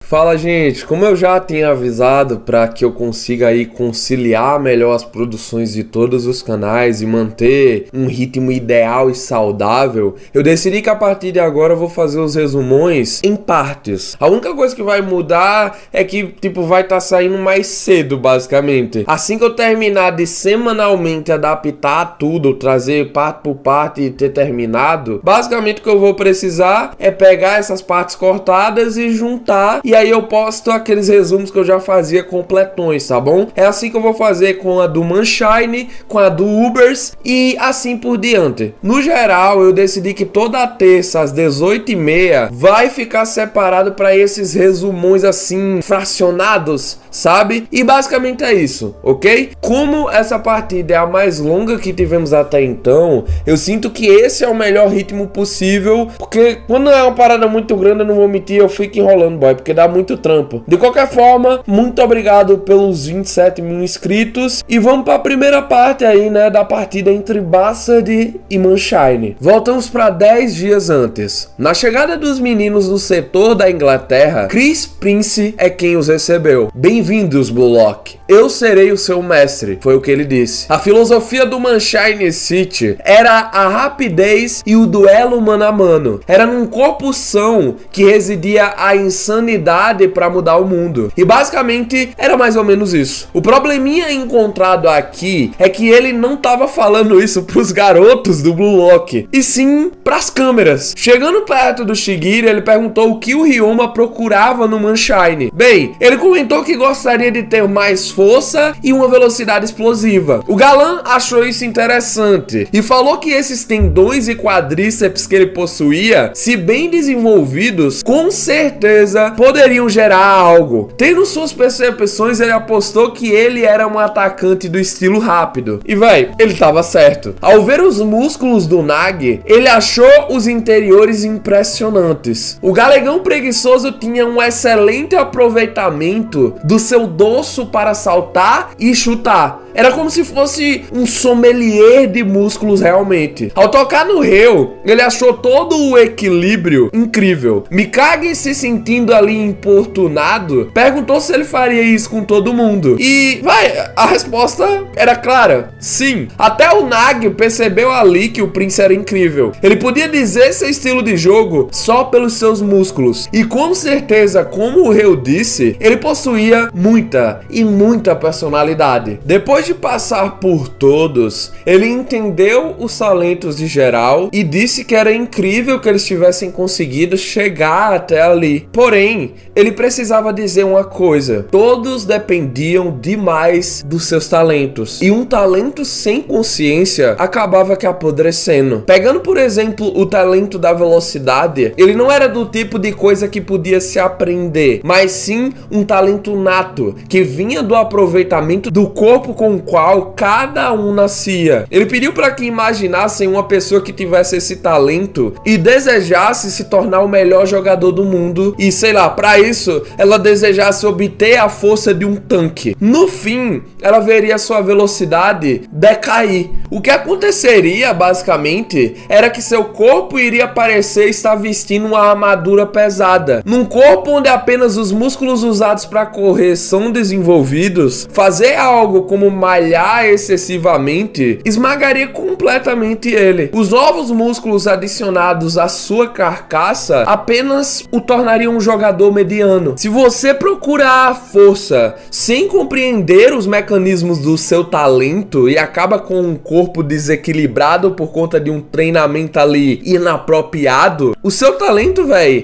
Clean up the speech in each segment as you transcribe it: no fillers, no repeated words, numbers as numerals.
Fala, gente, como eu já tinha avisado para que eu consiga aí conciliar melhor as produções de todos os canais e manter um ritmo ideal e saudável, eu decidi que a partir de agora eu vou fazer os resumões em partes. A única coisa que vai mudar é que, vai estar saindo mais cedo, basicamente. Assim que eu terminar de semanalmente adaptar tudo, trazer parte por parte e ter terminado, basicamente o que eu vou precisar é pegar essas partes cortadas e juntar, e aí eu posto aqueles resumos que eu já fazia completões, tá bom? É assim que eu vou fazer com a do Manshine, com a do Ubers e assim por diante. No geral, eu decidi que toda terça às 18h30 vai ficar separado para esses resumões assim, fracionados, sabe? E basicamente é isso, ok? Como essa partida é a mais longa que tivemos até então, eu sinto que esse é o melhor ritmo possível, porque quando é uma parada muito grande, eu não vou mentir, eu fico enrolando, boy, porque dá muito trampo. De qualquer forma, muito obrigado pelos 27 mil inscritos e vamos para a primeira parte aí, né, da partida entre Bastard e Manshine. Voltamos para 10 dias antes. Na chegada dos meninos no setor da Inglaterra, Chris Prince é quem os recebeu. Bem-vindos, Bullock. Eu serei o seu mestre, foi o que ele disse. A filosofia do Manshine City era a rapidez e o duelo mano a mano. Era num corpo são que residia a insanidade para mudar o mundo. E basicamente era mais ou menos isso. O probleminha encontrado aqui é que ele não tava falando isso pros garotos do Blue Lock, e sim pras câmeras. Chegando perto do Shigiri, ele perguntou o que o Ryoma procurava no Manshine. Bem, ele comentou que gostaria de ter mais força e uma velocidade explosiva. O galã achou isso interessante e falou que esses tendões e quadríceps que ele possuía, se bem desenvolvidos, com certeza poderiam gerar algo. Tendo suas percepções, ele apostou que ele era um atacante do estilo rápido. E véi, ele tava certo. Ao ver os músculos do Nag, ele achou os interiores impressionantes. O galegão preguiçoso tinha um excelente aproveitamento do seu dorso para saltar e chutar. Era como se fosse um sommelier de músculos realmente. Ao tocar no Ryo, ele achou todo o equilíbrio incrível. Mikage, se sentindo ali importunado, perguntou se ele faria isso com todo mundo. E, a resposta era clara. Sim. Até o Nag percebeu ali que o Prince era incrível. Ele podia dizer seu estilo de jogo só pelos seus músculos. E com certeza, como o Ryo disse, ele possuía muita personalidade. Depois de passar por todos, ele entendeu os talentos de geral e disse que era incrível que eles tivessem conseguido chegar até ali. Porém, ele precisava dizer uma coisa: todos dependiam demais dos seus talentos, e um talento sem consciência acabava que apodrecendo. Pegando por exemplo o talento da velocidade, ele não era do tipo de coisa que podia se aprender, mas sim um talento nato, que vinha do aproveitamento do corpo com o qual cada um nascia. Ele pediu para que imaginassem uma pessoa que tivesse esse talento e desejasse se tornar o melhor jogador do mundo e, para isso, ela desejasse obter a força de um tanque. No fim, ela veria sua velocidade decair. O que aconteceria, basicamente, era que seu corpo iria parecer estar vestindo uma armadura pesada. Num corpo onde apenas os músculos usados para correr são desenvolvidos, fazer algo como malhar excessivamente esmagaria completamente ele. Os novos músculos adicionados à sua carcaça apenas o tornariam um jogador mediano. Se você procurar a força sem compreender os mecanismos do seu talento e acaba com um corpo desequilibrado por conta de um treinamento ali inapropriado, o seu talento,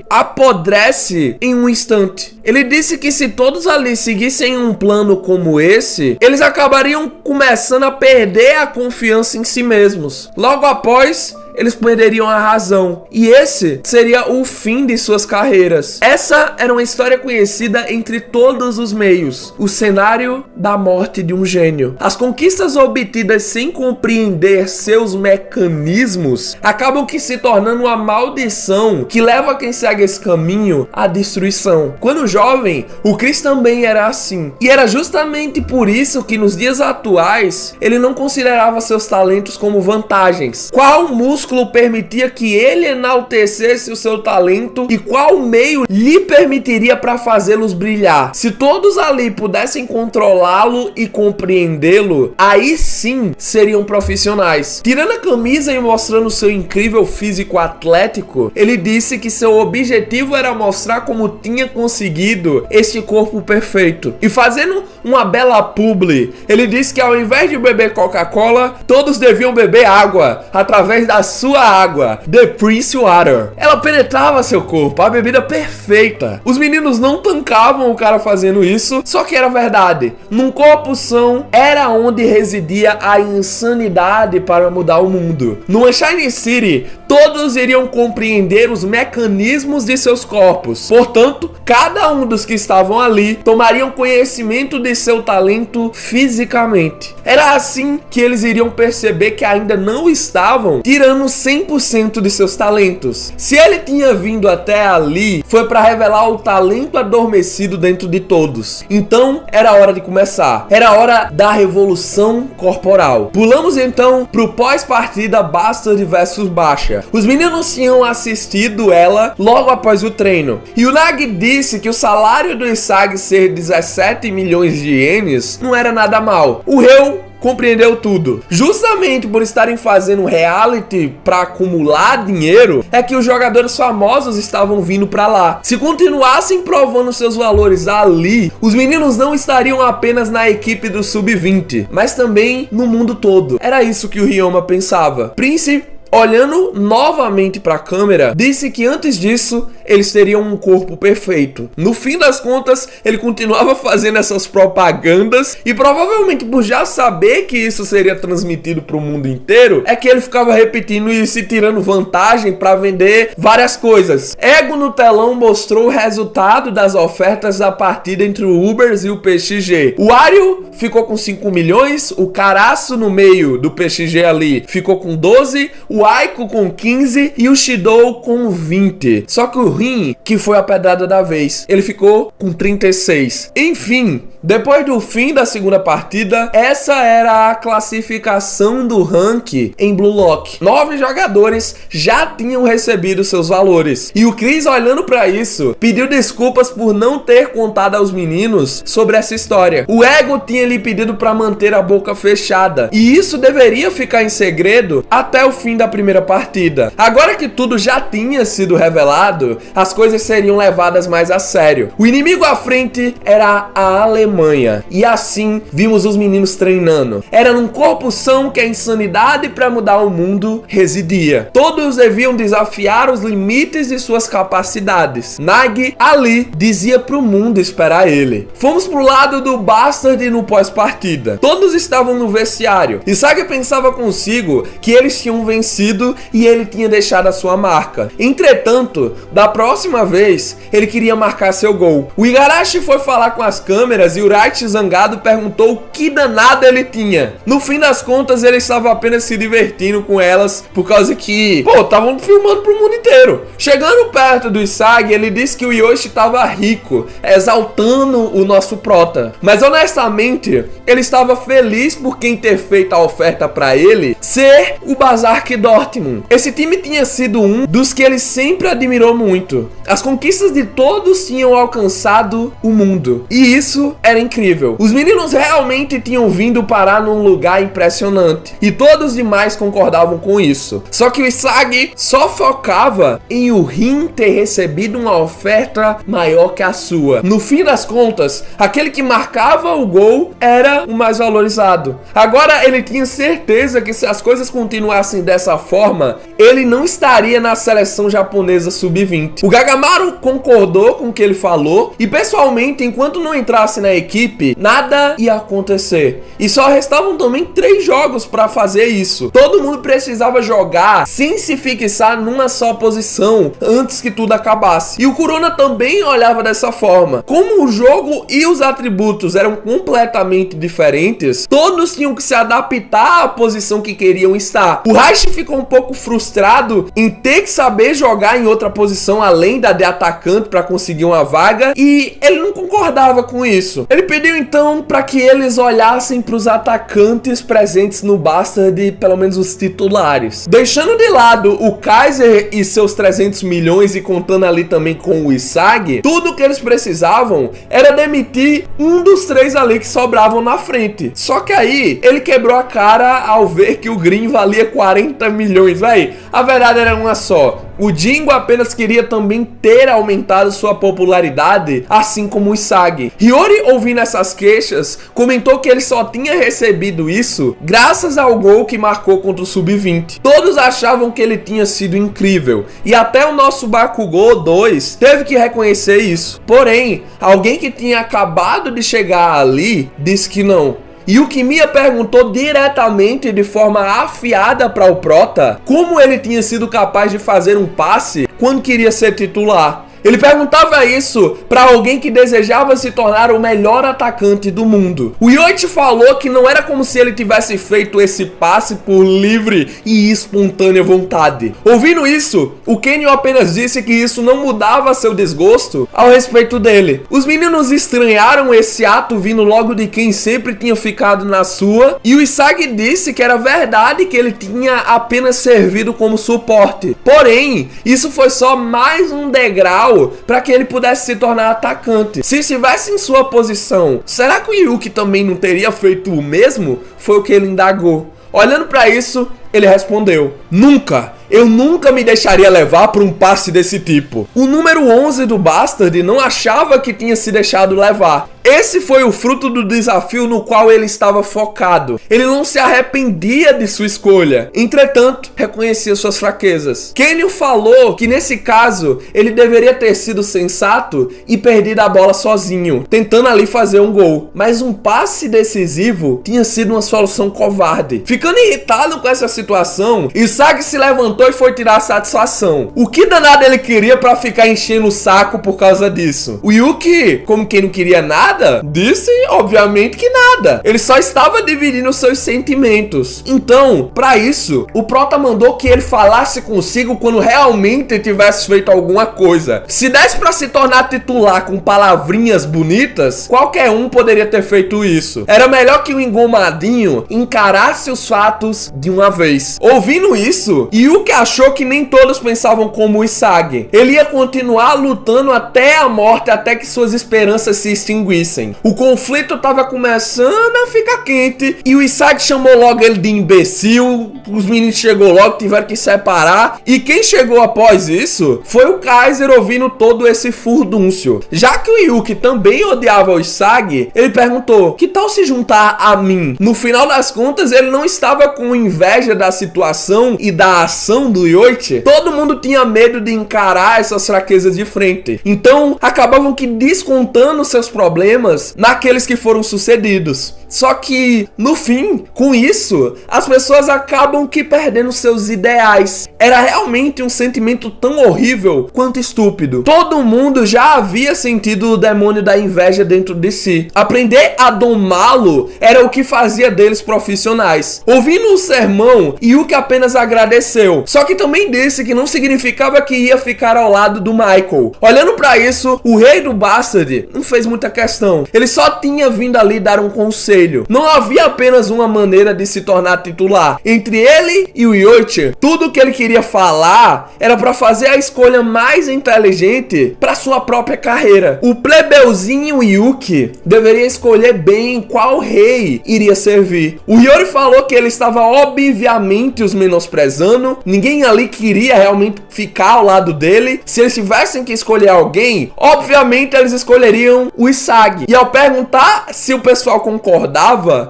apodrece em um instante. Ele disse que se todos ali seguissem um plano como esse, eles acabariam começando a perder a confiança em si mesmos. Logo após, eles perderiam a razão, e esse seria o fim de suas carreiras. Essa era uma história conhecida entre todos os meios, o cenário da morte de um gênio. As conquistas obtidas sem compreender seus mecanismos acabam que se tornando uma maldição que leva quem segue esse caminho à destruição. Quando jovem, o Chris também era assim, e era justamente por isso que nos dias atuais ele não considerava seus talentos como vantagens. Qual músculo músculo permitia que ele enaltecesse o seu talento e qual meio lhe permitiria para fazê-los brilhar. Se todos ali pudessem controlá-lo e compreendê-lo, aí sim seriam profissionais. Tirando a camisa e mostrando seu incrível físico atlético, ele disse que seu objetivo era mostrar como tinha conseguido este corpo perfeito. E fazendo uma bela publi, ele disse que ao invés de beber Coca-Cola, todos deviam beber água, através da sua água, The Prince Water. Ela penetrava seu corpo, a bebida perfeita. Os meninos não tancavam o cara fazendo isso, só que era verdade. Num corpo são, era onde residia a insanidade para mudar o mundo. Numa Shiny City, todos iriam compreender os mecanismos de seus corpos. Portanto, cada um dos que estavam ali tomariam conhecimento de seu talento fisicamente. Era assim que eles iriam perceber que ainda não estavam tirando 100% de seus talentos. Se ele tinha vindo até ali, foi para revelar o talento adormecido dentro de todos. Então, era hora de começar. Era hora da revolução corporal. Pulamos então pro pós-partida Bastard vs Basha. Os meninos tinham assistido ela logo após o treino. E o Nag disse que o salário do Isagi ser 17 milhões de ienes não era nada mal. O Reu compreendeu tudo. Justamente por estarem fazendo reality para acumular dinheiro, é que os jogadores famosos estavam vindo para lá. Se continuassem provando seus valores ali, os meninos não estariam apenas na equipe do Sub-20, mas também no mundo todo. Era isso que o Ryoma pensava. Prince, olhando novamente para a câmera, disse que antes disso eles teriam um corpo perfeito. No fim das contas, ele continuava fazendo essas propagandas e provavelmente por já saber que isso seria transmitido para o mundo inteiro, é que ele ficava repetindo isso e tirando vantagem para vender várias coisas. Ego no telão mostrou o resultado das ofertas da partida entre o Ubers e o PXG. O Wario ficou com 5 milhões, o Caraço no meio do PXG ali ficou com 12, o Aiko com 15 e o Shidou com 20. Só que o Rin, que foi a pedrada da vez, ele ficou com 36. Enfim, depois do fim da segunda partida, essa era a classificação do rank em Blue Lock. 9 jogadores já tinham recebido seus valores. E o Chris, olhando pra isso, pediu desculpas por não ter contado aos meninos sobre essa história. O Ego tinha lhe pedido pra manter a boca fechada. E isso deveria ficar em segredo até o fim da primeira partida. Agora que tudo já tinha sido revelado, as coisas seriam levadas mais a sério. O inimigo à frente era a Alemanha. E assim vimos os meninos treinando. Era num corpo são que a insanidade para mudar o mundo residia. Todos deviam desafiar os limites de suas capacidades. Nag ali dizia pro mundo esperar ele. Fomos pro lado do Bastard no pós-partida. Todos estavam no vestiário. Isagi pensava consigo que eles tinham vencido e ele tinha deixado a sua marca. Entretanto, da próxima vez, ele queria marcar seu gol. O Igarashi foi falar com as câmeras e o Wright zangado perguntou o que danado ele tinha. No fim das contas, ele estava apenas se divertindo com elas por causa que, estavam filmando pro mundo inteiro. Chegando perto do Isagi, ele disse que o Yoshi estava rico, exaltando o nosso prota. Mas honestamente, ele estava feliz por quem ter feito a oferta para ele ser o Berserk Dortmund. Esse time tinha sido um dos que ele sempre admirou muito. As conquistas de todos tinham alcançado o mundo. E isso era incrível. Os meninos realmente tinham vindo parar num lugar impressionante. E todos os demais concordavam com isso. Só que o Isagi só focava em o Rin ter recebido uma oferta maior que a sua. No fim das contas, aquele que marcava o gol era o mais valorizado. Agora ele tinha certeza que se as coisas continuassem dessa forma, ele não estaria na seleção japonesa sub-20. O Gagamaru concordou com o que ele falou e pessoalmente, enquanto não entrasse na equipe, nada ia acontecer. E só restavam também 3 jogos para fazer isso. Todo mundo precisava jogar sem se fixar numa só posição antes que tudo acabasse. E o Kurona também olhava dessa forma. Como o jogo e os atributos eram completamente diferentes, todos tinham que se adaptar à posição que queriam estar. O Raishi ficou um pouco frustrado em ter que saber jogar em outra posição além da de atacante para conseguir uma vaga, e ele não concordou concordava com isso. Ele pediu então para que eles olhassem para os atacantes presentes no Bastard, pelo menos os titulares. Deixando de lado o Kaiser e seus 300 milhões e contando ali também com o Isagi, tudo que eles precisavam era demitir um dos 3 ali que sobravam na frente. Só que aí ele quebrou a cara ao ver que o Green valia 40 milhões, véi. A verdade era uma só. O Jingo apenas queria também ter aumentado sua popularidade, assim como o Isagi. Hiyori, ouvindo essas queixas, comentou que ele só tinha recebido isso graças ao gol que marcou contra o Sub-20. Todos achavam que ele tinha sido incrível, e até o nosso Bakugou 2 teve que reconhecer isso. Porém, alguém que tinha acabado de chegar ali disse que não. E o Kimiya perguntou diretamente de forma afiada para o Prota como ele tinha sido capaz de fazer um passe quando queria ser titular. Ele perguntava isso para alguém que desejava se tornar o melhor atacante do mundo. O Yoichi falou que não era como se ele tivesse feito esse passe por livre e espontânea vontade. Ouvindo isso, o Kenyo apenas disse que isso não mudava seu desgosto ao respeito dele. Os meninos estranharam esse ato vindo logo de quem sempre tinha ficado na sua, e o Isagi disse que era verdade que ele tinha apenas servido como suporte. Porém, isso foi só mais um degrau para que ele pudesse se tornar atacante. Se estivesse em sua posição, será que o Yuki também não teria feito o mesmo? Foi o que ele indagou. Olhando para isso, ele respondeu: nunca! Eu nunca me deixaria levar por um passe desse tipo. O número 11 do Bastard não achava que tinha se deixado levar. Esse foi o fruto do desafio no qual ele estava focado. Ele não se arrependia de sua escolha. Entretanto, reconhecia suas fraquezas. Kenyo falou que nesse caso, ele deveria ter sido sensato e perdido a bola sozinho, tentando ali fazer um gol. Mas um passe decisivo tinha sido uma solução covarde. Ficando irritado com essa situação, Isagi se levantou e foi tirar satisfação. O que danado ele queria para ficar enchendo o saco por causa disso? O Yuki, como quem não queria nada, disse obviamente que nada. Ele só estava dividindo seus sentimentos. Então, para isso, o Prota mandou que ele falasse consigo quando realmente tivesse feito alguma coisa. Se desse para se tornar titular com palavrinhas bonitas, qualquer um poderia ter feito isso. Era melhor que o engomadinho encarasse os fatos de uma vez. Ouvindo isso, Yuki achou que nem todos pensavam como o Isagi. Ele ia continuar lutando até a morte, até que suas esperanças se extinguissem. O conflito estava começando a ficar quente e o Isagi chamou logo ele de imbecil. Os meninos chegou logo, tiveram que separar, e quem chegou após isso foi o Kaiser, ouvindo todo esse furdúncio. Já que o Yuki também odiava o Isagi, ele perguntou: que tal se juntar a mim? No final das contas, ele não estava com inveja da situação e da ação do Yoichi. Todo mundo tinha medo de encarar essas fraquezas de frente, então acabavam que descontando seus problemas naqueles que foram sucedidos. Só que, no fim, com isso, as pessoas acabam que perdendo seus ideais. Era realmente um sentimento tão horrível quanto estúpido. Todo mundo já havia sentido o demônio da inveja dentro de si. Aprender a domá-lo era o que fazia deles profissionais. Ouvindo o sermão, Yuki apenas agradeceu. Só que também disse que não significava que ia ficar ao lado do Michael. Olhando para isso, o rei do Bastard não fez muita questão. Ele só tinha vindo ali dar um conselho. Não havia apenas uma maneira de se tornar titular. Entre ele e o Yoichi, tudo que ele queria falar era para fazer a escolha mais inteligente para sua própria carreira. O plebeuzinho Yuki deveria escolher bem qual rei iria servir. O Hiyori falou que ele estava obviamente os menosprezando. Ninguém ali queria realmente ficar ao lado dele. Se eles tivessem que escolher alguém, obviamente eles escolheriam o Isagi. E ao perguntar se o pessoal concordava,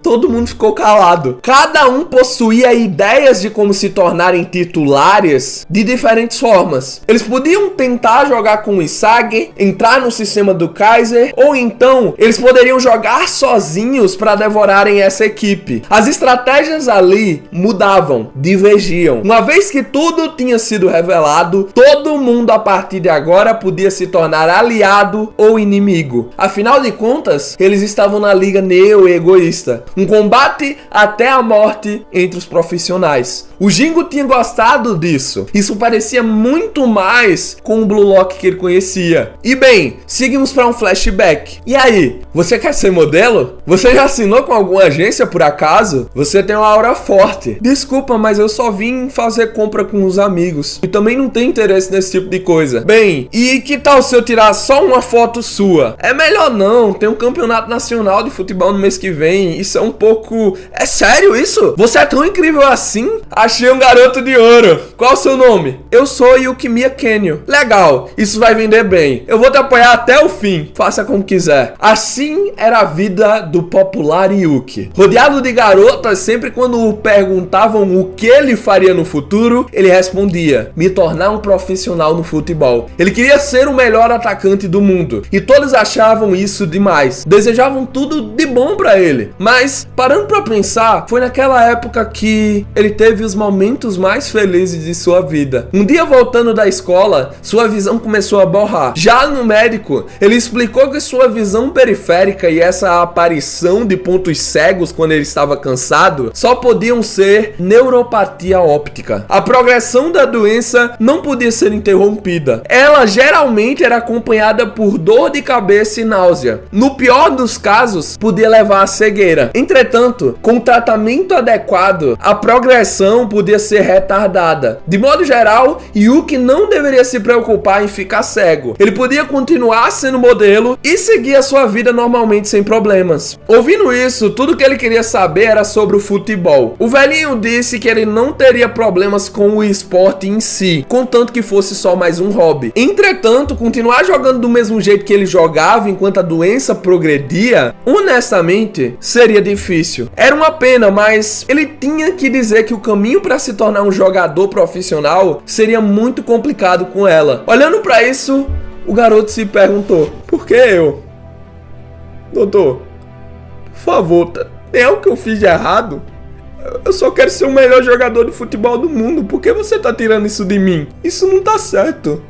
todo mundo ficou calado. Cada um possuía ideias de como se tornarem titulares de diferentes formas. Eles podiam tentar jogar com o Isagi, entrar no sistema do Kaiser, ou então eles poderiam jogar sozinhos para devorarem essa equipe. As estratégias ali mudavam, divergiam. Uma vez que tudo tinha sido revelado, todo mundo a partir de agora podia se tornar aliado ou inimigo. Afinal de contas, eles estavam na Liga Neo Ego egoísta. Um combate até a morte entre os profissionais. O Jingo tinha gostado disso. Isso parecia muito mais com o Blue Lock que ele conhecia. E bem, seguimos para um flashback. E aí, você quer ser modelo? Você já assinou com alguma agência por acaso? Você tem uma aura forte. Desculpa, mas eu só vim fazer compra com os amigos. E também não tenho interesse nesse tipo de coisa. Bem, e que tal se eu tirar só uma foto sua? É melhor não, tem um campeonato nacional de futebol no mês que vem. Isso é um pouco... É sério isso? Você é tão incrível assim? Achei um garoto de ouro. Qual o seu nome? Eu sou Yukimiya Kenyo. Legal, isso vai vender bem. Eu vou te apoiar até o fim. Faça como quiser. Assim era a vida do popular Yuki. Rodeado de garotas, sempre quando perguntavam o que ele faria no futuro, ele respondia: me tornar um profissional no futebol. Ele queria ser o melhor atacante do mundo. E todos achavam isso demais. Desejavam tudo de bom pra ele. Mas, parando pra pensar, foi naquela época que ele teve os momentos mais felizes de sua vida. Um dia, voltando da escola, sua visão começou a borrar. Já no médico, ele explicou que sua visão periférica e essa aparição de pontos cegos quando ele estava cansado só podiam ser neuropatia óptica. A progressão da doença não podia ser interrompida. Ela geralmente era acompanhada por dor de cabeça e náusea. No pior dos casos, podia levar à cegueira. Entretanto, com o tratamento adequado, a progressão podia ser retardada. De modo geral, Yuki não deveria se preocupar em ficar cego. Ele podia continuar sendo modelo e seguir a sua vida normalmente sem problemas. Ouvindo isso, tudo que ele queria saber era sobre o futebol. O velhinho disse que ele não teria problemas com o esporte em si, contanto que fosse só mais um hobby. Entretanto, continuar jogando do mesmo jeito que ele jogava enquanto a doença progredia, honestamente, seria difícil. Era uma pena, mas ele tinha que dizer que o caminho para se tornar um jogador profissional seria muito complicado com ela. Olhando para isso, o garoto se perguntou: por que eu? Doutor, por favor, tem algo que eu fiz de errado? Eu só quero ser o melhor jogador de futebol do mundo. Por que você tá tirando isso de mim? Isso não tá certo.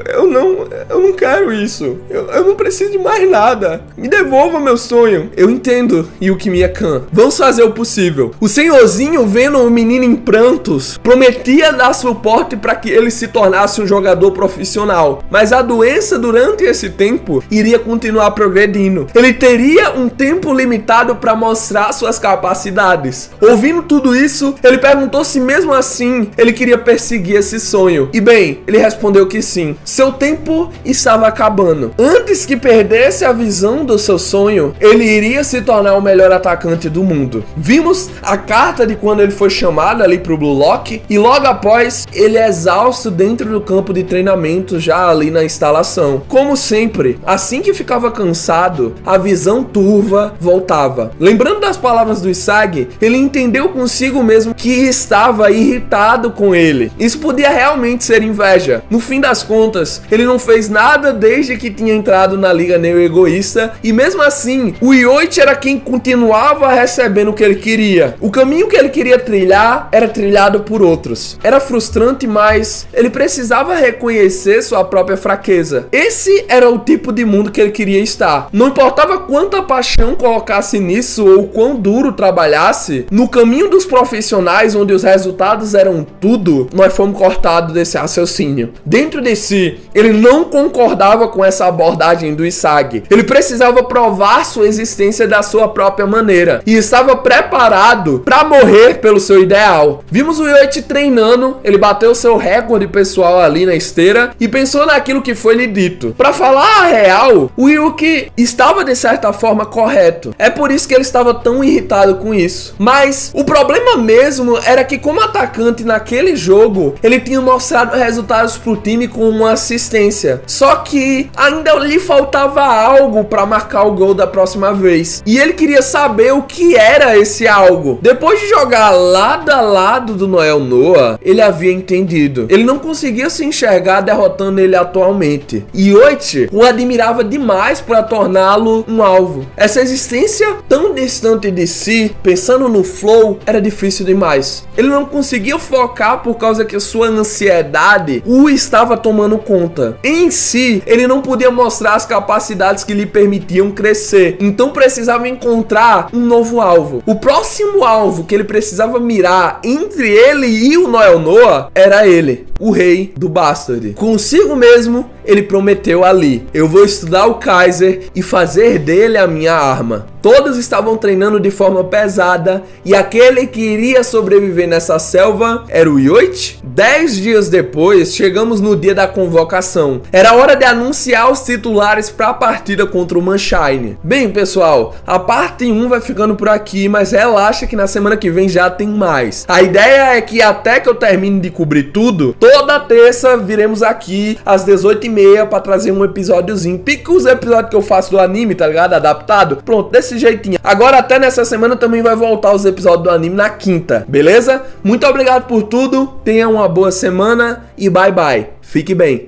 Eu não quero isso. Eu não preciso de mais nada. Me devolva meu sonho. Eu entendo, Yukimiya-kan. Vamos fazer o possível. O senhorzinho, vendo o menino em prantos, prometia dar suporte para que ele se tornasse um jogador profissional. Mas a doença, durante esse tempo, iria continuar progredindo. Ele teria um tempo limitado para mostrar suas capacidades. Ouvindo tudo isso, ele perguntou se mesmo assim ele queria perseguir esse sonho. E bem, ele respondeu que sim. Seu tempo estava acabando. Antes que perdesse a visão do seu sonho, ele iria se tornar o melhor atacante do mundo. Vimos a carta de quando ele foi chamado ali pro Blue Lock e logo após, ele é exausto dentro do campo de treinamento já ali na instalação. Como sempre, assim que ficava cansado, a visão turva voltava. Lembrando das palavras do Isagi, ele entendeu consigo mesmo que estava irritado com ele. Isso podia realmente ser inveja. No fim das contas, ele não fez nada desde que tinha entrado na Liga Neo Egoísta e mesmo assim, o Yoichi era quem continuava recebendo o que ele queria. O caminho que ele queria trilhar era trilhado por outros. Era frustrante, mas ele precisava reconhecer sua própria fraqueza. Esse era o tipo de mundo que ele queria estar. Não importava quanta paixão colocasse nisso ou quão duro trabalhasse, no caminho dos profissionais onde os resultados eram tudo, nós fomos cortados desse raciocínio. Dentro desse ele não concordava com essa abordagem do Isagi. Ele precisava provar sua existência da sua própria maneira e estava preparado para morrer pelo seu ideal. Vimos o Yoichi treinando, ele bateu seu recorde pessoal ali na esteira e pensou naquilo que foi lhe dito. Para falar a real, o Yuki estava de certa forma correto. É por isso que ele estava tão irritado com isso. Mas o problema mesmo era que como atacante naquele jogo, ele tinha mostrado resultados pro time com uma assistência. Só que ainda lhe faltava algo para marcar o gol da próxima vez. E ele queria saber o que era esse algo. Depois de jogar lado a lado do Noel Noah, ele havia entendido. Ele não conseguia se enxergar derrotando ele atualmente. E Yoichi o admirava demais para torná-lo um alvo. Essa existência tão distante de si, pensando no flow, era difícil demais. Ele não conseguia focar por causa que sua ansiedade o estava tomando tomando conta. Em si, ele não podia mostrar as capacidades que lhe permitiam crescer, então precisava encontrar um novo alvo. O próximo alvo que ele precisava mirar entre ele e o Noel Noah era ele, o rei do Bastard. Consigo mesmo, ele prometeu ali: eu vou estudar o Kaiser e fazer dele a minha arma. Todos estavam treinando de forma pesada e aquele que iria sobreviver nessa selva era o Yoichi. 10 dias depois, chegamos no dia da convocação. Era hora de anunciar os titulares para a partida contra o Mannshine. Bem, pessoal, a parte 1 vai ficando por aqui, mas relaxa que na semana que vem já tem mais. A ideia é que até que eu termine de cobrir tudo, toda terça viremos aqui às 18h30 para trazer um episódiozinho. Pica os episódios que eu faço do anime, tá ligado? Adaptado. Pronto, desse jeitinho. Agora até nessa semana também vai voltar os episódios do anime na quinta, beleza? Muito obrigado por tudo, tenha uma boa semana e bye bye. Fique bem.